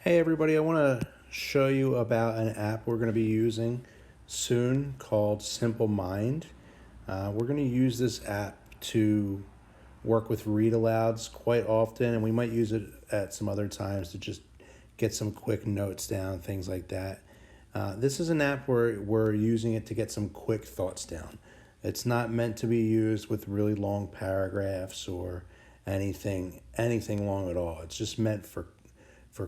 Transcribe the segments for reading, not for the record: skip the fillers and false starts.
Hey everybody, I want to show you about an app we're going to be using soon called Simple Mind. We're going to use this app to work with read alouds quite often, and we might use it at some other times to just get some quick notes down, things like that. This is an app where we're using it to get some quick thoughts down. It's not meant to be used with really long paragraphs or anything long at all. It's just meant for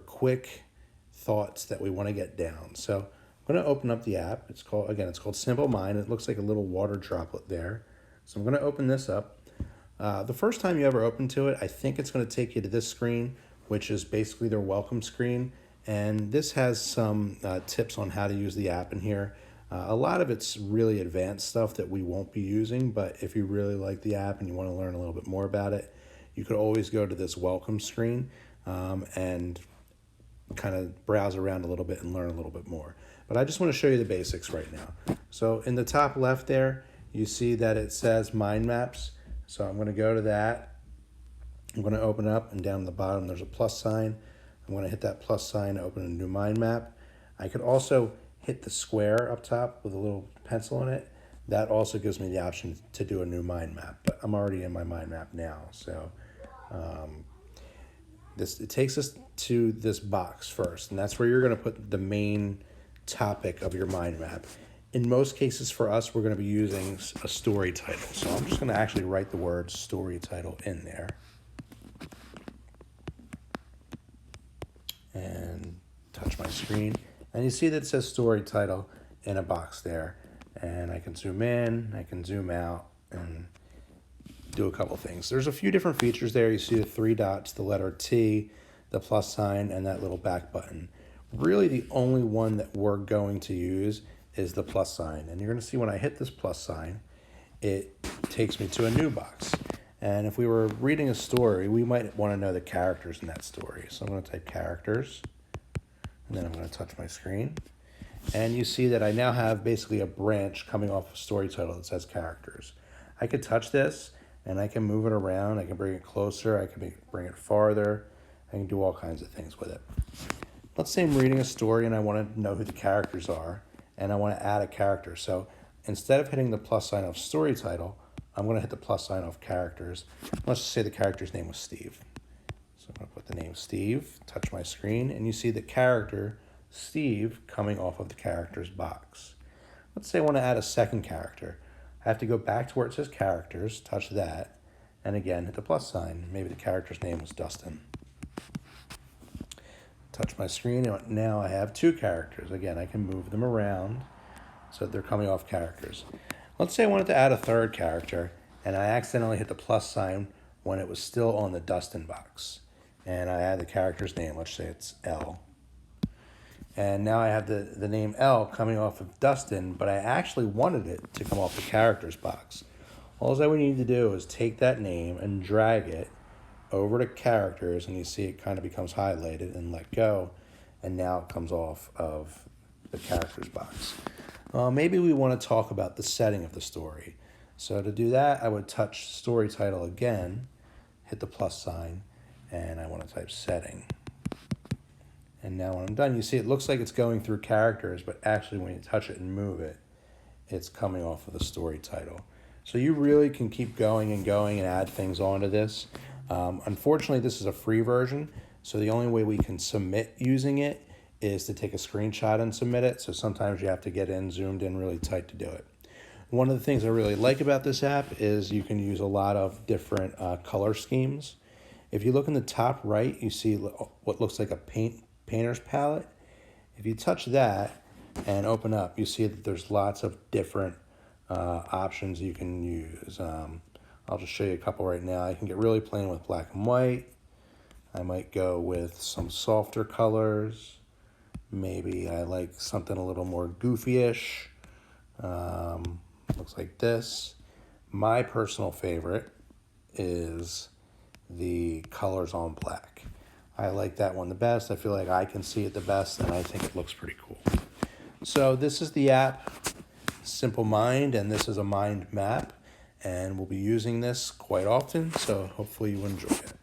quick thoughts that we want to get down. So I'm going to open up the app. It's called Simple Mind. It looks like a little water droplet there. So I'm going to open this up. The first time you ever open to it, I think it's going to take you to this screen, which is basically their welcome screen. And this has some tips on how to use the app in here. A lot of it's really advanced stuff that we won't be using, but if you really like the app and you want to learn a little bit more about it, you could always go to this welcome screen and kind of browse around a little bit and learn a little bit more. But I just want to show you the basics right now. So in the top left there, you see that it says mind maps. So I'm going to go to that. I'm going to open up, and down the bottom there's a plus sign. I'm going to hit that plus sign to open a new mind map. I could also hit the square up top with a little pencil in it. That also gives me the option to do a new mind map, but I'm already in my mind map now. So it takes us to this box first, and that's where you're going to put the main topic of your mind map. In most cases for us, we're going to be using a story title. So I'm just going to actually write the word story title in there. And touch my screen. And you see that it says story title in a box there. And I can zoom in, I can zoom out, and do a couple things. There's a few different features there. You see the three dots, the letter T, the plus sign, and that little back button. Really the only one that we're going to use is the plus sign. And you're going to see when I hit this plus sign, it takes me to a new box. And if we were reading a story, we might want to know the characters in that story. So I'm going to type characters, and then I'm going to touch my screen. And you see that I now have basically a branch coming off a story title that says characters. I could touch this, and I can move it around. I can bring it closer. I can bring it farther. I can do all kinds of things with it. Let's say I'm reading a story and I want to know who the characters are, and I want to add a character. So instead of hitting the plus sign of story title, I'm going to hit the plus sign of characters. Let's just say the character's name was Steve. So I'm going to put the name Steve, touch my screen, and you see the character Steve coming off of the characters box. Let's say I want to add a second character. I have to go back to where it says characters, touch that, and again hit the plus sign. Maybe the character's name was Dustin. Touch my screen, and now I have two characters. Again, I can move them around so that they're coming off characters. Let's say I wanted to add a third character, and I accidentally hit the plus sign when it was still on the Dustin box. And I add the character's name, let's say it's L. And now I have the name L coming off of Dustin, but I actually wanted it to come off the characters box. All I would need to do is take that name and drag it over to characters, and you see it kind of becomes highlighted, and let go, and now it comes off of the characters box. Maybe we want to talk about the setting of the story. So to do that, I would touch story title again, hit the plus sign, and I want to type setting. And now when I'm done, you see it looks like it's going through characters, but actually when you touch it and move it, it's coming off of the story title. So you really can keep going and add things onto this. Unfortunately, this is a free version, so the only way we can submit using it is to take a screenshot and submit it. So sometimes you have to get zoomed in really tight to do it. One of the things I really like about this app is you can use a lot of different color schemes. If you look in the top right, you see what looks like a painter's palette. If you touch that and open up, you see that there's lots of different options you can use. I'll just show you a couple right now. I can get really plain with black and white. I might go with some softer colors. Maybe I like something a little more goofy-ish. Looks like this. My personal favorite is the colors on black. I like that one the best. I feel like I can see it the best, and I think it looks pretty cool. So this is the app, Simple Mind, and this is a mind map, and we'll be using this quite often, so hopefully you enjoy it.